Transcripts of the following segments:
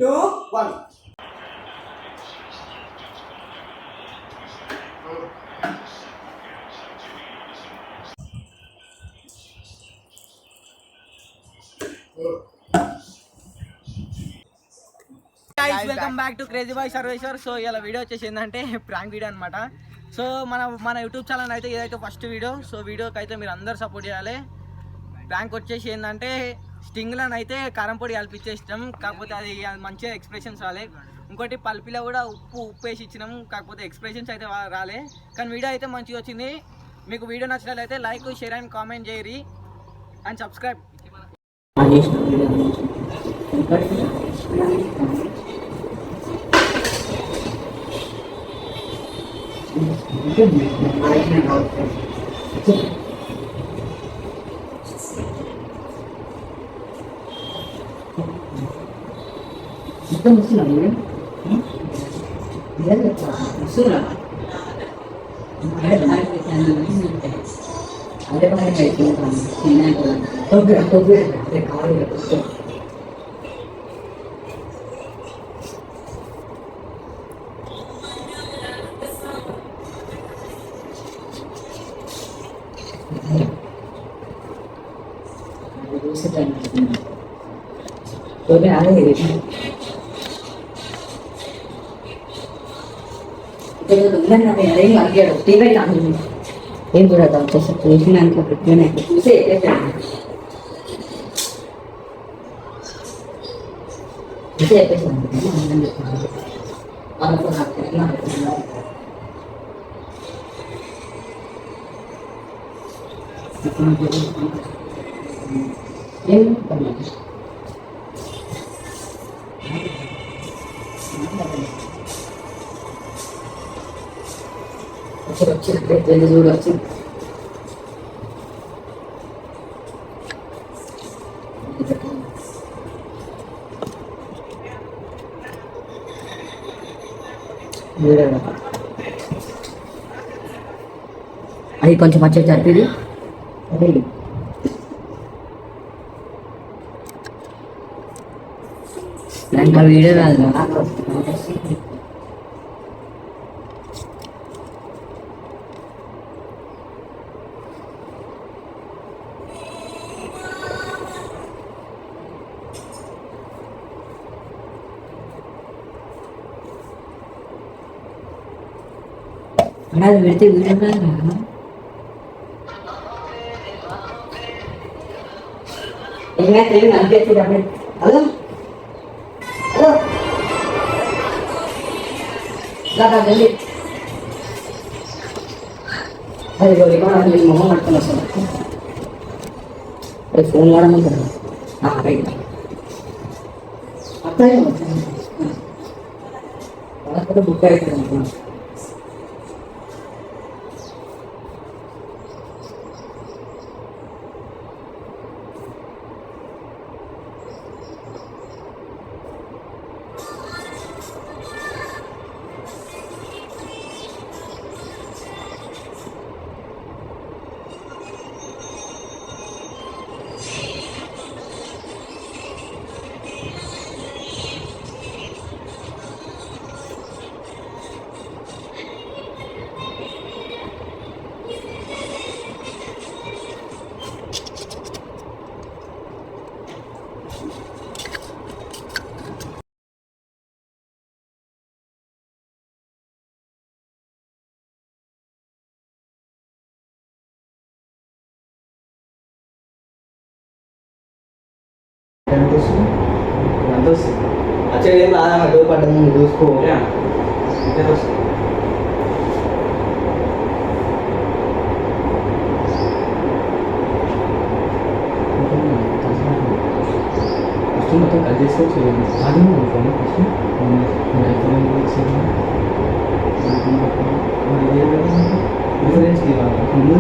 2, 1. Welcome back to crazy boy Sarveshwar. So ఇలా video వచ్చేసి ఏంటంటే ప్రాంక్ వీడియో అనమాట. సో మన యూట్యూబ్ ఛానల్ అయితే ఇదైతే ఫస్ట్ వీడియో. సో వీడియోకి అయితే మీరు అందరు సపోర్ట్ చేయాలి. ప్రాంక్ వచ్చేసి ఏంటంటే స్టింగ్లను అయితే కారం పొడి కలిపిచ్చేసినాం, కాకపోతే అది మంచిగా ఎక్స్ప్రెషన్స్ రాలే. ఇంకోటి పల్పిలో కూడా ఉప్పు వేసి ఇచ్చినాం, కాకపోతే ఎక్స్ప్రెషన్స్ అయితే రాలే. కానీ వీడియో అయితే మంచిగా వచ్చింది. మీకు వీడియో నచ్చినట్లయితే లైక్, షేర్ అండ్ కామెంట్ చేయరి అండ్ సబ్స్క్రైబ్. ఏం చూడదా వచ్చేసి చూసినాక పెట్టిన చూసే వచ్చి చూడవచ్చు. అది కొంచెం మంచిగా జరిపేది ఇంకా వీడియో రాదు. అది పెడితే వీడియో రాదు. హలో హలో అది మొహం పట్టుకొని వస్తాను. అది ఫోన్ వాడమంటారు. రైట్ అక్కడ బుక్ అవుతుంది. వచ్చేది బాగా అడుగు పడ్డము చూసుకో. మొత్తం కట్ చేసుకోవచ్చు. అది డిఫరెన్స్ ముందు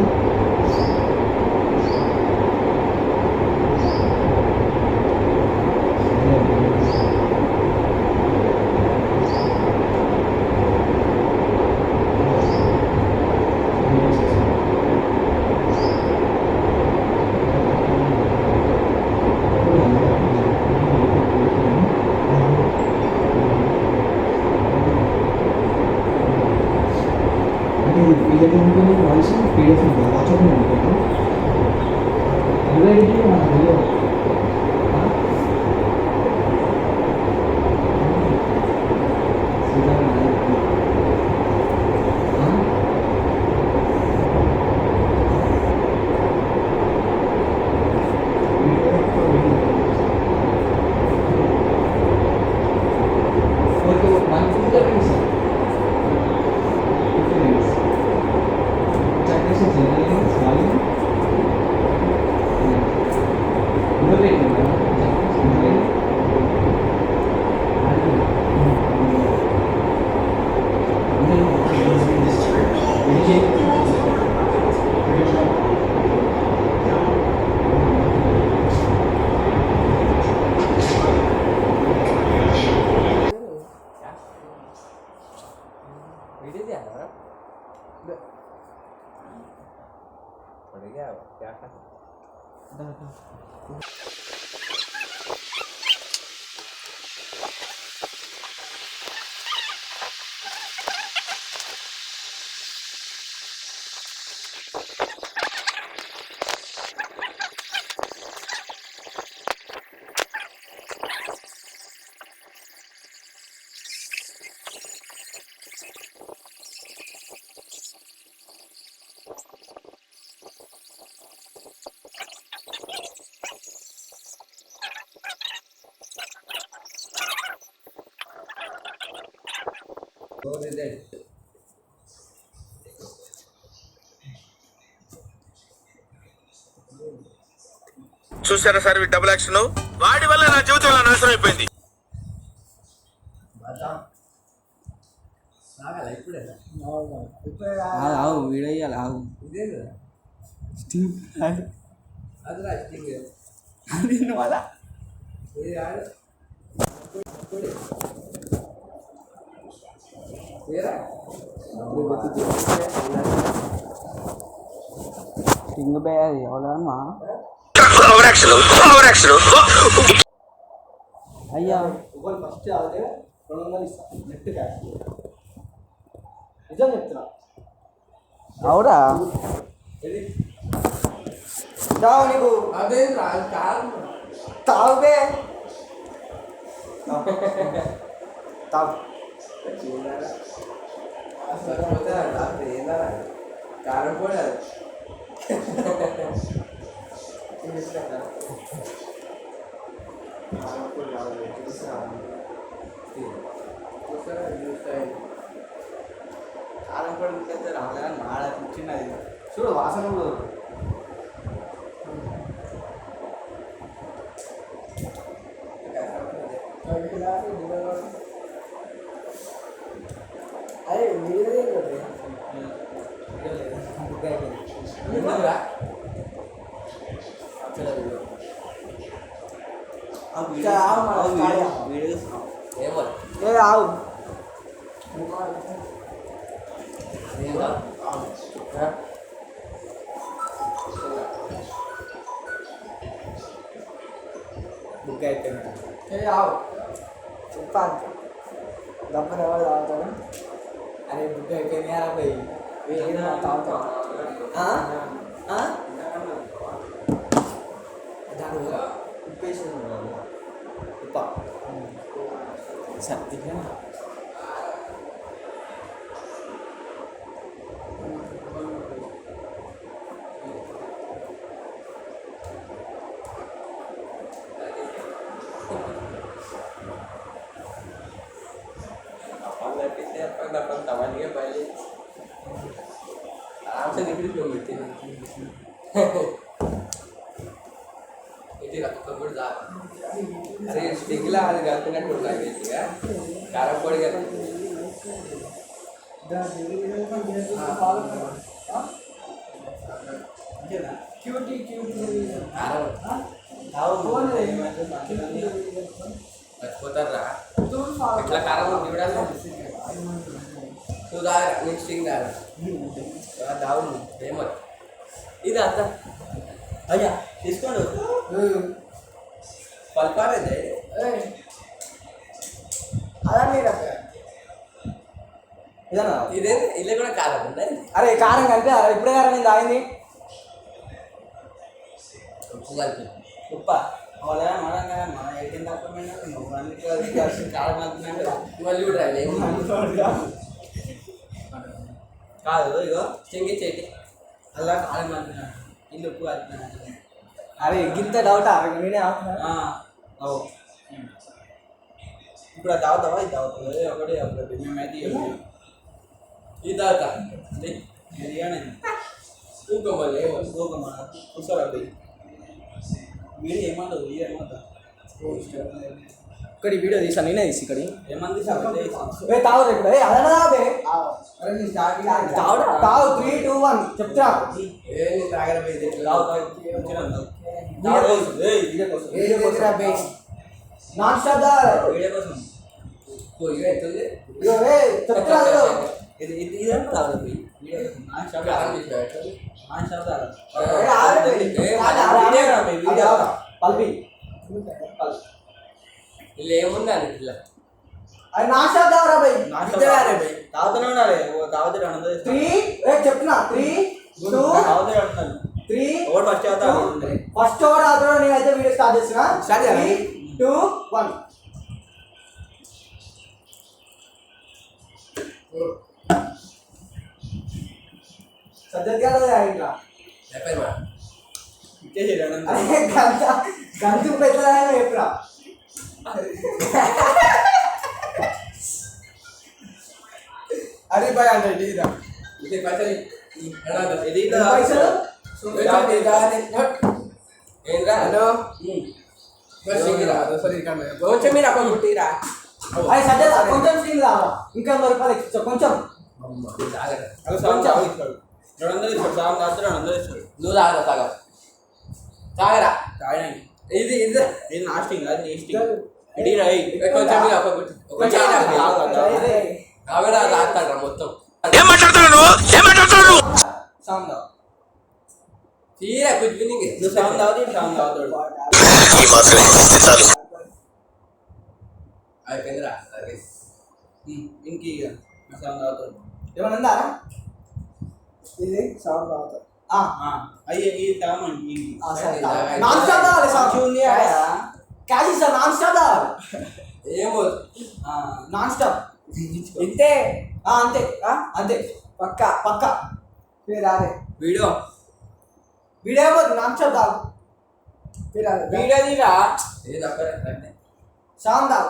చూసారా సార్ ఈ డబుల్ యాక్షన్ వాడి వల్ల నా జీవితంలో నాశనం అయిపోయింది. ఆవు వీడియో ఇవ్వాలి ఆవు అది నువ్వు స్టింగ్ బే అది ఎవరమ్మా అయ్యా ఒకరు ఫస్ట్ ఆడితే 200 ఇస్తాను నెట్ క్యాష్ నిజం చెప్తున్నా. అవురా తావు నీకు అదే తావుబే తావు కారం కూడా కారం పొడి రాలే మాడ చిన్నది చూడు వాసన కూడా అరే మీరే ఆవు బుక్ అయిపోయింది ఆవు చెప్పాను దమ్మని ఎవరు తాగుతాను అరే బుక్ అయిపోయింది అలా పోయి తాగుతాం దాని ఉప్పేసి ఉప్ప సత్తిగా आराम से निकल क्यों मिलती है इतनी कपड़ जा अरे स्टिकला అది గల్పినట్టు లాగేదిగా కారం పొడి కదా క్యూటీ కారం ఫోన్ పోతారా ఇట్లా కారం చూడాలి तू दार मिक्सिंग दार दाऊन फेमस ఇది అంత అయ్యా తీసుకోండి పల్పారేదే అలా మీరు ఇదన్నా ఇదే ఇల్లే కూడా కారం ఉంది అరే కారం కలిపి ఇప్పుడే కారం నేను తాగింది ఉప్పు కలిపి ఉప్ప అవలే మన 18 దాకా కారం కలిపినా మళ్ళీ కూడా కాదు ఇగో చెంగి చేతి అలా కాలం కలిపినా ఇల్లు ఉప్పు కలిపినా అరే గింత డౌటా నేనే అవు ఇప్పుడు అది తాగుతావా ఇది తాగుతుంది ఒకటి అప్పుడు మేమైతే ఇది తాగుతా బిర్యానీ ఊకోమని ఊకోమా కూర్చోరా పోయి వీడియో ఏమంటుంది వీడియో ఏమంటా ఇక్కడ వీడియో తీసాను నేనే తీసి ఇక్కడ ఏమంది తాగు ఇప్పుడు అదనా తాగు 3, 2, 1 చెప్తా నాన్ స్టాప్ వీడియో కోసం చెప్తా ఇది అంటే రాదు non stop non stop Pulpy వీళ్ళు ఏముందా ఇట్లా అది నా స్టాప్ దావరా బై తాగుతూనే ఉండాలి తాగుతాడు అన్నది 3 చెప్తున్నా 3 2 తాగుతాడు అంటున్నాను 3 ఓవర్ ఫస్ట్ ఫస్ట్ ఓవర్ ఆడుతున్నా నేనైతే వీడియో స్టార్ట్ చేస్తున్నా 3 2 1 సజ్జత్ గారు ఇంకా గంజు పెట్టలేదా ఎప్పుడా అరే బాయ్ అంటే ఇది పైసలు ఇది పైసలు కొంచెం మీరు అక్కడ కుట్టిరా అరే సజ్జత్ కొంచెం స్టింగ్ రావా ఇంకా 100 రూపాయలు ఎక్స్ట్రా కొంచెం నువ్వు తాగరా తాగరా ఇది ఇది ఇది నాస్టింగ్ అది నేస్టింగ్ ఇది రై కొంచెం తాగరా తాగుతాడు మొత్తం ఏం మాట్లాడుతున్నావు సాందా తీరా కుछ भी नहीं నువ్వు సాంగ్ తాగుతాడు ఈ మాత్రం చాలు అయిపోయిందిరా ఇంకి సాంగ్ తాగుతాడు ఏమన్నా ఇది సౌండ్ అవుతా అయ్యే ఈ తాగమండి నాన్ స్టాప్ దావాలి సాంగ్ క్యాష్ ఇస్తా నాన్ స్టాప్ దావాలి ఏమో నాన్ స్టాప్ ఇంతే అంతే అంతే పక్కా పక్కా రాదే వీడియో వీడియో పోదు నాన్ స్టాప్ దావు వీడియో తీరా ఏది అక్కడ సాంగ్ దావు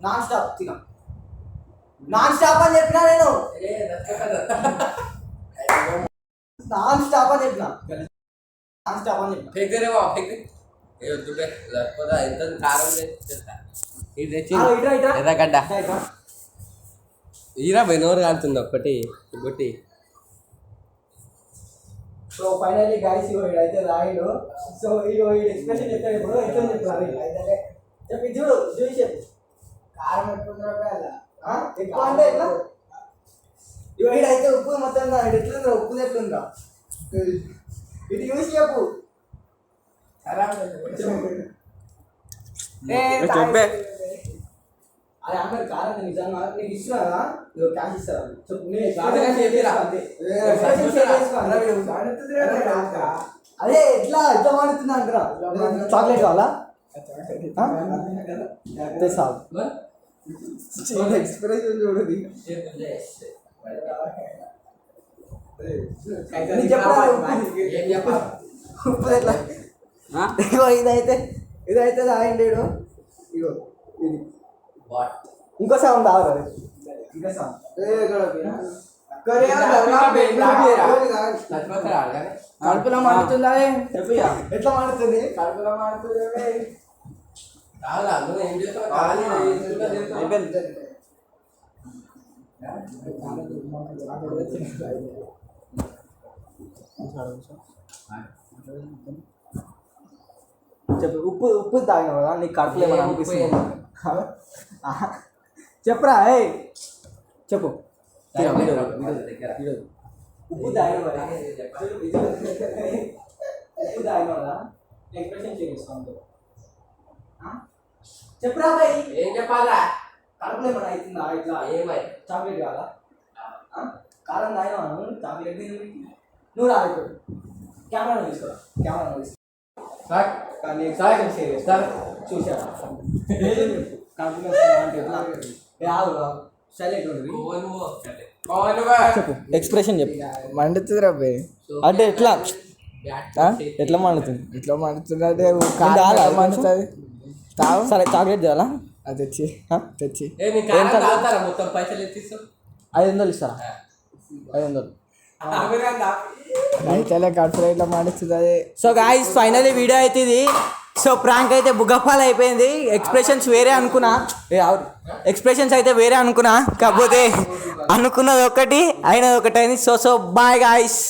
నాన్ స్టాప్ తిన నాన్ స్టాప్ అని చెప్పినా నేను నాన్ స్టాప్ అని చెప్పిన నాన్ స్టాప్ అని చెప్పిన फेंक दे रे वो फेंक दे ये तुबे पता ఎంత కారం చేస్తా ఇది తెచ్చి ఇట్రా ఇట్రా ఎర్రగడ్డ ఇట్రా ఈరా బెనోర్ కాలుతుంది ఒక్కటి గుట్టి సో ఫైనల్లీ గైస్ ఇదైతే రాయిడు సో ఇది ఎక్స్ప్రెషన్ చెప్పాడు ఇప్పుడు ఎట్లా చెప్తారు అయితే చెప్పి చూడు చూసి చెప్పు కారం పెట్టుకుంటారా ఎక్కువ అంటే ఎట్లా ఇదైతే ఉప్పు మొత్తం ఎట్లుందా ఉప్పు ఎట్లుందా ఇది చూసి చెప్పు చెప్పే అది అందరు కారం నిజంగా నీకు ఇస్తున్నారా క్యాష్ ఇస్తారా అదే ఎట్లా ఎట్లా మాడుతున్నా అంటారా చాక్లెట్ కావాలా ఎక్స్ప్రెషన్ చూడది ఉప్పు ఎట్లా ఇగో ఇదైతే రాయండి ఇగో ఇది ఇంకో సౌండ్ తాగదు ఇంకో సౌండ్ కడుపులో మాడుతుందా చెప్పు ఎట్లా మాడుతుంది కడుపులో మాడుతుంది చెప్పు ఉప్పు ఉప్పు తాగినావు కదా నీకు కడుపులో ఏమైనా అనిపిస్తుంది చెప్పురా చెప్పు ఉప్పు తాగినావు కదా ఉప్పు తాగినావు కదా ఎక్స్ప్రెషన్ చేస్తాను చెప్పురా బాయ్ ఏం చెప్పాలా కడుపులో ఏమైనా అవుతుందా ఇట్లా ఏమై చాక్లెట్ కావాలా కారం తాగినా చాక్లెట్ నువ్వు రాదు కెమెరా తీసుకో కెమెరా తీసుకో కానీ సార్ చూసారా చెప్పు ఎక్స్ప్రెషన్ చెప్పు మండుతుంది రబ్బే అంటే ఎట్లా ఎట్లా మండుతుంది ఇట్లా మండుతుంది అంటే మండుతుంది తావు సరే చాక్లెట్ చేయాలా అది తెచ్చి తెచ్చి మొత్తం పైసలు ఎత్తిస్తాం 500 ఇస్తారా 500 అయితే కడుపులో ఇట్లా మండుతుంది అదే. సో గాయ్స్ ఫైనల్లీ వీడియో అయితే ఇది సో ప్రాంక్ అయితే బుగ్గపాలు అయిపోయింది ఎక్స్ప్రెషన్స్ వేరే అనుకున్నా ఎక్స్ప్రెషన్స్ అయితే వేరే అనుకున్నా కాకపోతే అనుకున్నది ఒకటి అయినది ఒకటి అయింది సో బాయ్ గాయ్స్.